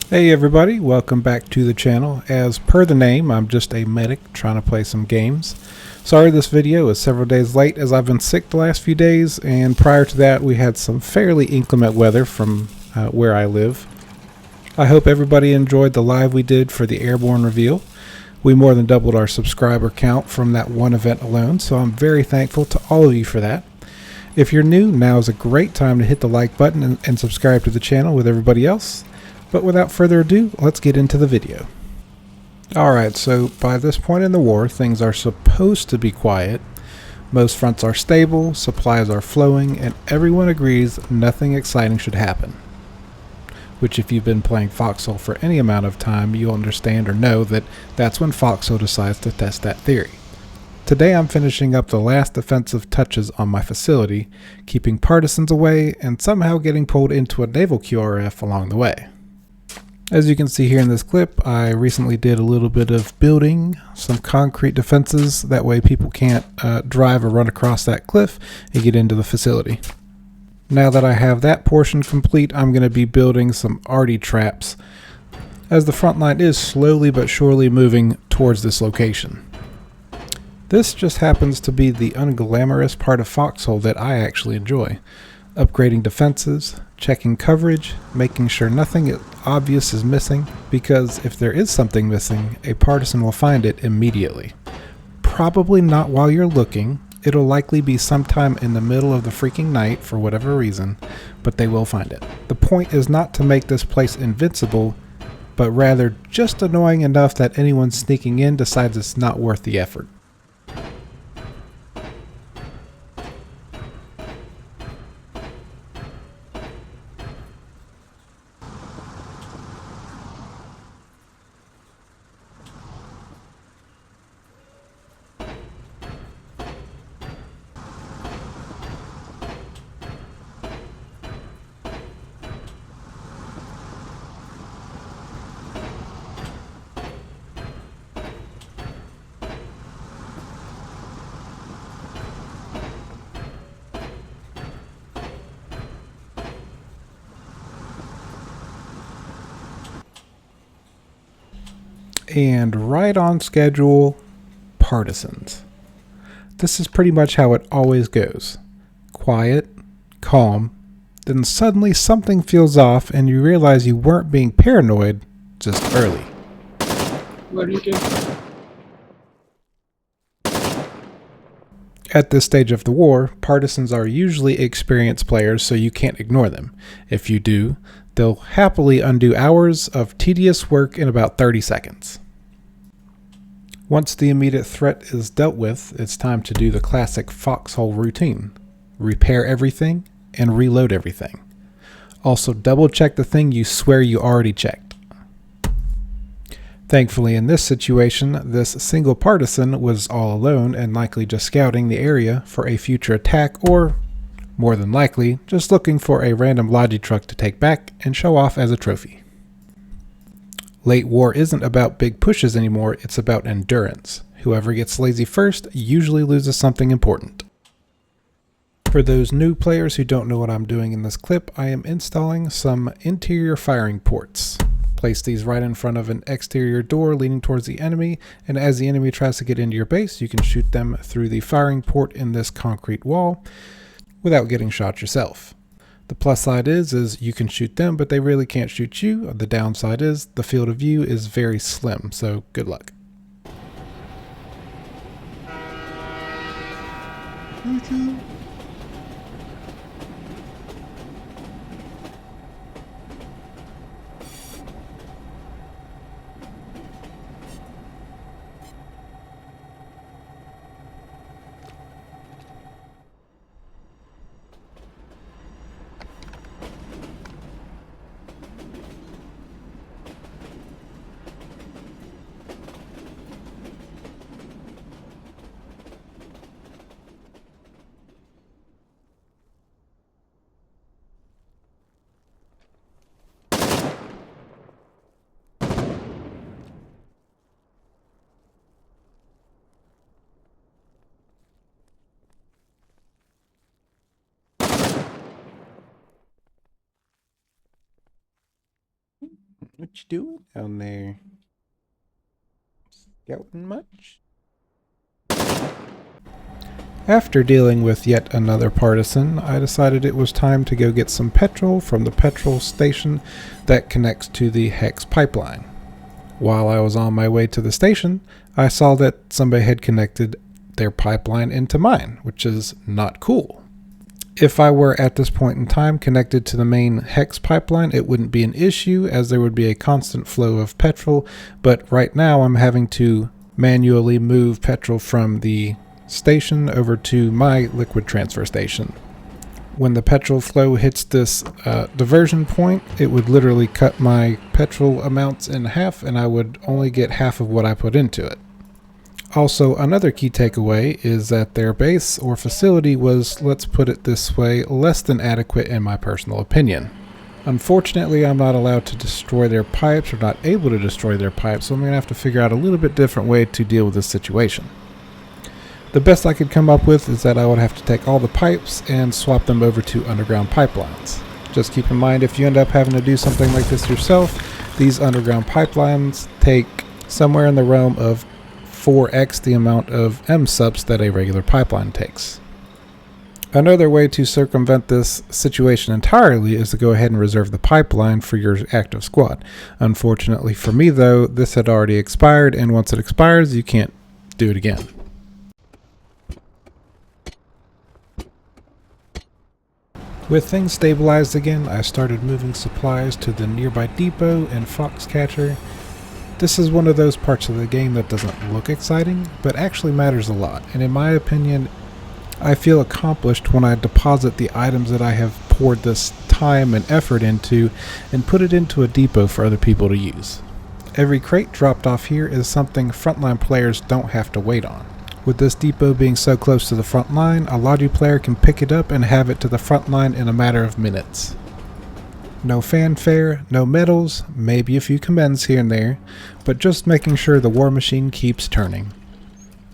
Hey everybody, welcome back to the channel. As per the name, I'm just a medic trying to play some games. Sorry this video is several days late as I've been sick the last few days, and prior to that we had some fairly inclement weather from where I live. I hope everybody enjoyed the live we did for the airborne reveal. We more than doubled our subscriber count from that one event alone, so I'm very thankful to all of you for that. If you're new, now is a great time to hit the like button and subscribe to the channel with everybody else. But without further ado, let's get into the video. Alright, so by this point in the war, things are supposed to be quiet. Most fronts are stable, supplies are flowing, and everyone agrees nothing exciting should happen. Which, if you've been playing Foxhole for any amount of time, you'll understand or know that that's when Foxhole decides to test that theory. Today I'm finishing up the last defensive touches on my facility, keeping partisans away, and somehow getting pulled into a naval QRF along the way. As you can see here in this clip, I recently did a little bit of building some concrete defenses. That way people can't drive or run across that cliff and get into the facility. Now that I have that portion complete, I'm going to be building some arty traps, as the front line is slowly but surely moving towards this location. This just happens to be the unglamorous part of Foxhole that I actually enjoy. Upgrading defenses, checking coverage, making sure nothing obvious is missing, because if there is something missing, a partisan will find it immediately. Probably not while you're looking, it'll likely be sometime in the middle of the freaking night for whatever reason, but they will find it. The point is not to make this place invincible, but rather just annoying enough that anyone sneaking in decides it's not worth the effort. And right on schedule, partisans. This is pretty much how it always goes. Quiet, calm, then suddenly something feels off and you realize you weren't being paranoid, just early. What do you do? At this stage of the war, partisans are usually experienced players, so you can't ignore them. If you do, they'll happily undo hours of tedious work in about 30 seconds. Once the immediate threat is dealt with, it's time to do the classic Foxhole routine. Repair everything and reload everything. Also double check the thing you swear you already checked. Thankfully in this situation, this single partisan was all alone and likely just scouting the area for a future attack, or more than likely just looking for a random logi truck to take back and show off as a trophy. Late war isn't about big pushes anymore, it's about endurance. Whoever gets lazy first usually loses something important. For those new players who don't know what I'm doing in this clip, I am installing some interior firing ports. Place these right in front of an exterior door leading towards the enemy, and as the enemy tries to get into your base, you can shoot them through the firing port in this concrete wall without getting shot yourself. The plus side is you can shoot them, but they really can't shoot you. The downside is the field of view is very slim, so good luck. What you doing down there? Scouting much? After dealing with yet another partisan, I decided it was time to go get some petrol from the petrol station that connects to the Hex pipeline. While I was on my way to the station, I saw that somebody had connected their pipeline into mine, which is not cool. If I were at this point in time connected to the main Hex pipeline, it wouldn't be an issue as there would be a constant flow of petrol, but right now I'm having to manually move petrol from the station over to my liquid transfer station. When the petrol flow hits this diversion point, it would literally cut my petrol amounts in half and I would only get half of what I put into it. Also, another key takeaway is that their base or facility was, let's put it this way, less than adequate in my personal opinion. Unfortunately, I'm not allowed to destroy their pipes or not able to destroy their pipes, so I'm going to have to figure out a little bit different way to deal with this situation. The best I could come up with is that I would have to take all the pipes and swap them over to underground pipelines. Just keep in mind, if you end up having to do something like this yourself, these underground pipelines take somewhere in the realm of 4x the amount of M-subs that a regular pipeline takes. Another way to circumvent this situation entirely is to go ahead and reserve the pipeline for your active squad. Unfortunately for me though, this had already expired, and once it expires, you can't do it again. With things stabilized again, I started moving supplies to the nearby depot and Foxcatcher. This is one of those parts of the game that doesn't look exciting, but actually matters a lot, and in my opinion, I feel accomplished when I deposit the items that I have poured this time and effort into and put it into a depot for other people to use. Every crate dropped off here is something frontline players don't have to wait on. With this depot being so close to the front line, a lobby player can pick it up and have it to the front line in a matter of minutes. No fanfare, no medals, maybe a few commends here and there, but just making sure the war machine keeps turning.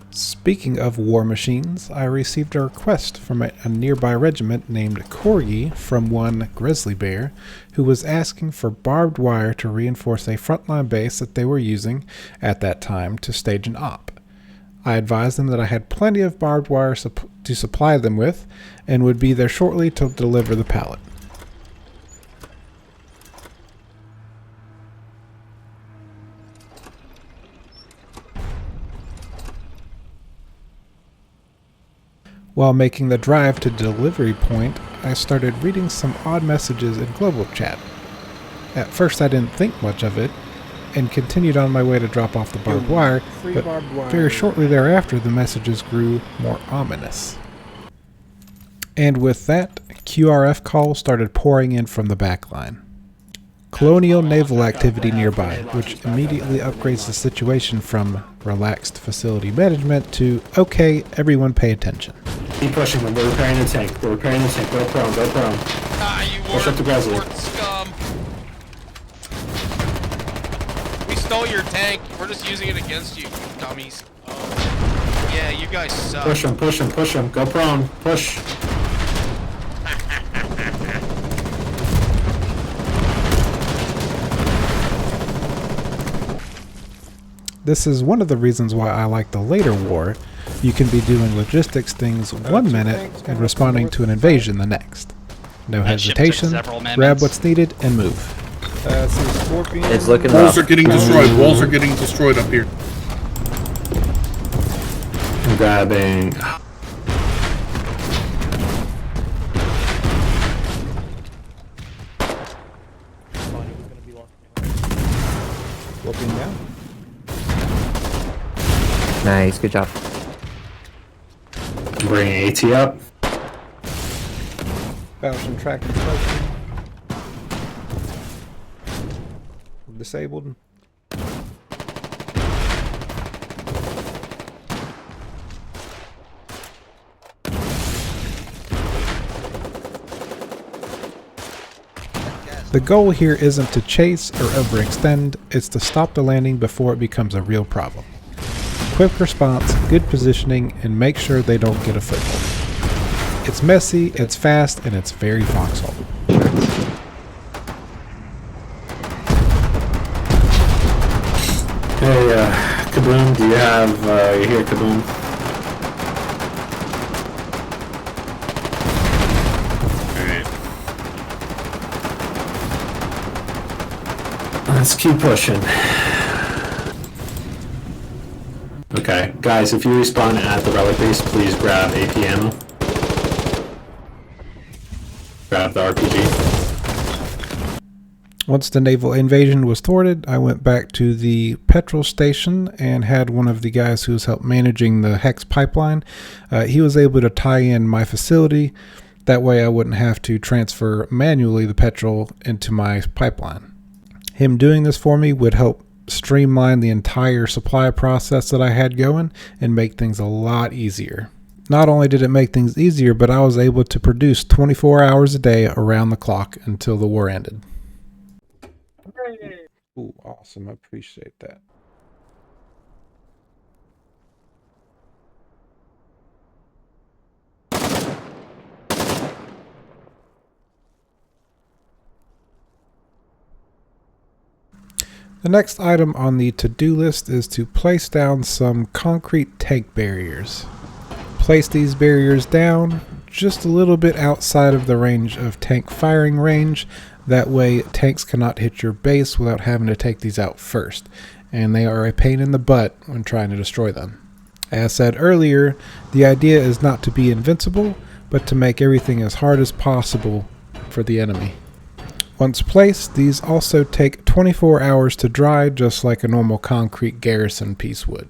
Speaking of war machines, I received a request from a nearby regiment named Corgi from one Grizzly Bear, who was asking for barbed wire to reinforce a frontline base that they were using at that time to stage an op. I advised them that I had plenty of barbed wire to supply them with and would be there shortly to deliver the pallet. While making the drive to the delivery point, I started reading some odd messages in global chat. At first I didn't think much of it, and continued on my way to drop off the barbed wire, but very shortly thereafter the messages grew more ominous. And with that, QRF calls started pouring in from the back line. Colonial naval activity nearby, which immediately upgrades the situation from relaxed facility management to, okay, everyone pay attention. Keep pushing them, they're repairing the tank, go prone, go prone. Ah, you Push up the Grizzly. word scum. We stole your tank, we're just using it against you, dummies. Yeah, you guys suck. Push them, go prone, push. This is one of the reasons why I like the later war. You can be doing logistics things one minute and responding to an invasion the next. No hesitation, grab what's needed, and move. It's looking Walls rough. are getting destroyed. Walls are getting destroyed up here. I'm grabbing. Looking down. Nice, good job. I'm bringing AT up. Battleship track inspection. Disabled. The goal here isn't to chase or overextend, it's to stop the landing before it becomes a real problem. Quick response, good positioning, and make sure they don't get a foothold. It's messy, it's fast, and it's very Foxhole. Hey, Kaboom, do you have, you hear Kaboom? Alright. Let's keep pushing. Okay, guys, if you respawn at the relic base, please grab AP ammo. Grab the RPG. Once the naval invasion was thwarted, I went back to the petrol station and had one of the guys who was helped managing the Hex pipeline. He was able to tie in my facility. That way I wouldn't have to transfer manually the petrol into my pipeline. Him doing this for me would help streamline the entire supply process that I had going and make things a lot easier. Not only did it make things easier, but I was able to produce 24 hours a day around the clock until the war ended. Ooh, awesome. I appreciate that. The next item on the to-do list is to place down some concrete tank barriers. Place these barriers down just a little bit outside of the range of tank firing range. That way tanks cannot hit your base without having to take these out first, and they are a pain in the butt when trying to destroy them. As said earlier, the idea is not to be invincible, but to make everything as hard as possible for the enemy. Once placed, these also take 24 hours to dry, just like a normal concrete garrison piece would.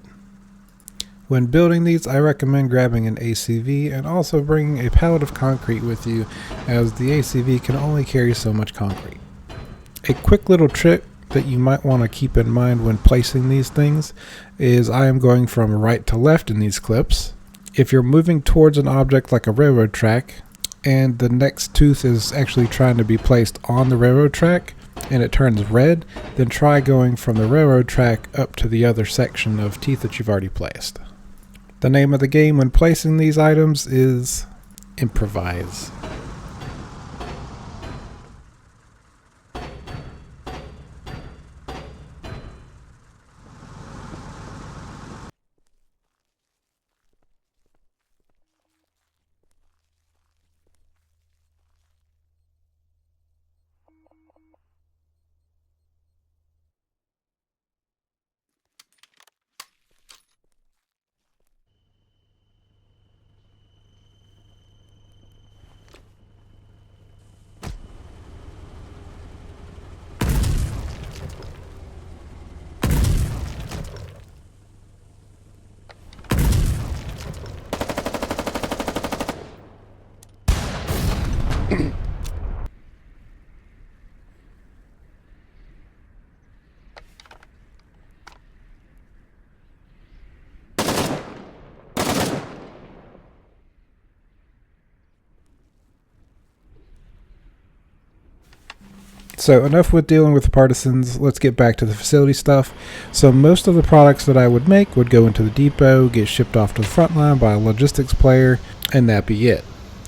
When building these, I recommend grabbing an ACV and also bringing a pallet of concrete with you, as the ACV can only carry so much concrete. A quick little trick that you might want to keep in mind when placing these things is I am going from right to left in these clips. If you're moving towards an object like a railroad track and the next tooth is actually trying to be placed on the railroad track and it turns red, then try going from the railroad track up to the other section of teeth that you've already placed. The name of the game when placing these items is improvise. So enough with dealing with the partisans, let's get back to the facility stuff. So most of the products that I would make would go into the depot, get shipped off to the front line by a logistics player, and that be it.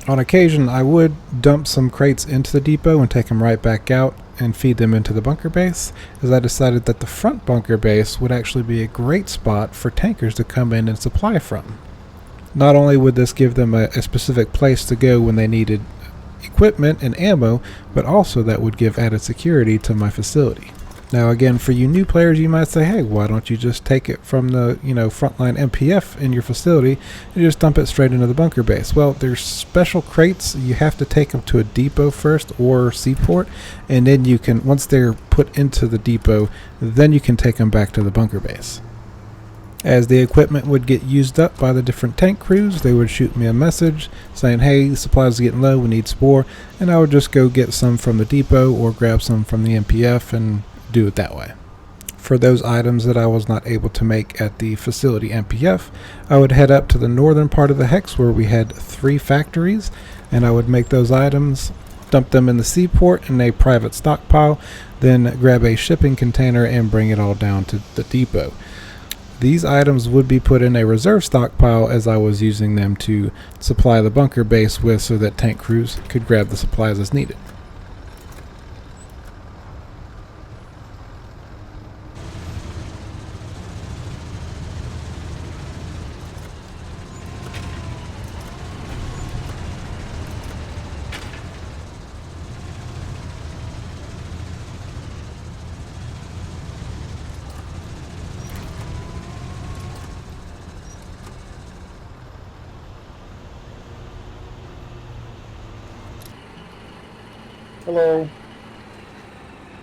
On occasion, I would dump some crates into the depot and take them right back out and feed them into the bunker base, as I decided that the front bunker base would actually be a great spot for tankers to come in and supply from. Not only would this give them a specific place to go when they needed equipment and ammo, but also that would give added security to my facility. Now again, for you new players, you might say, hey, why don't you just take it from the frontline MPF in your facility and just dump it straight into the bunker base? Well, there's special crates. You have to take them to a depot first or seaport, and then you can, once they're put into the depot, then you can take them back to the bunker base. As the equipment would get used up by the different tank crews, they would shoot me a message saying, hey, the supplies are getting low, we need spore, and I would just go get some from the depot or grab some from the MPF and do it that way. For those items that I was not able to make at the facility MPF, I would head up to the northern part of the Hex where we had 3 factories, and I would make those items, dump them in the seaport in a private stockpile, then grab a shipping container and bring it all down to the depot. These items would be put in a reserve stockpile as I was using them to supply the bunker base with, so that tank crews could grab the supplies as needed. Hello.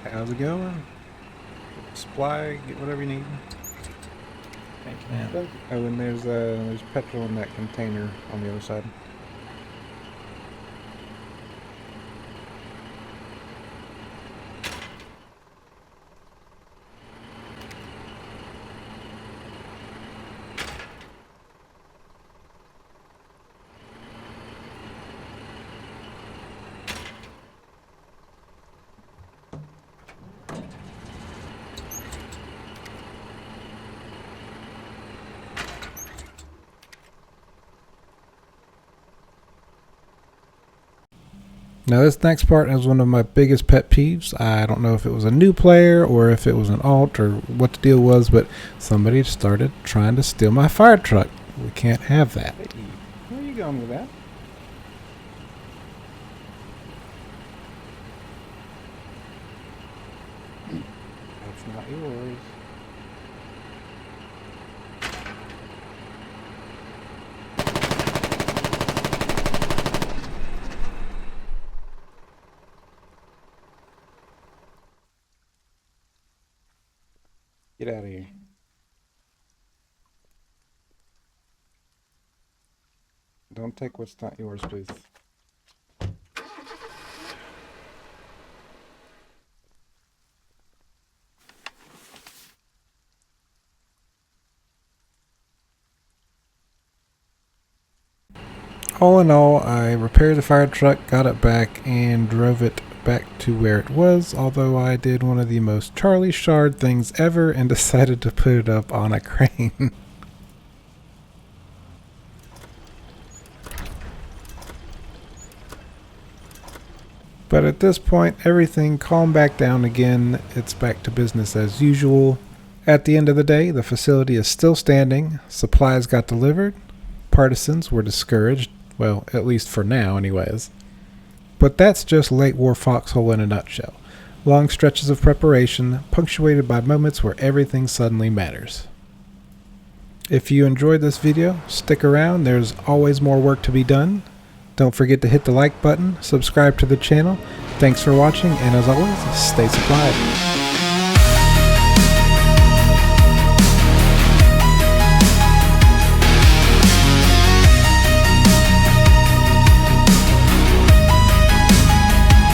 How's it going? Supply, get whatever you need. Thank you. Oh, and there's petrol in that container on the other side. Now this next part is one of my biggest pet peeves. I don't know if it was a new player or if it was an alt or what the deal was, but somebody started trying to steal my fire truck. We can't have that. Hey, where are you going with that? That's not yours. Get out of here. Don't take what's not yours, please. All in all, I repaired the fire truck, got it back, and drove it back to where it was, although I did one of the most Charlie Shard things ever and decided to put it up on a crane. But at this point, everything calmed back down again. It's back to business as usual. At the end of the day, the facility is still standing, supplies got delivered, partisans were discouraged, well, at least for now anyways. But that's just late war Foxhole in a nutshell. Long stretches of preparation, punctuated by moments where everything suddenly matters. If you enjoyed this video, stick around, there's always more work to be done. Don't forget to hit the like button, subscribe to the channel. Thanks for watching, and as always, stay supplied.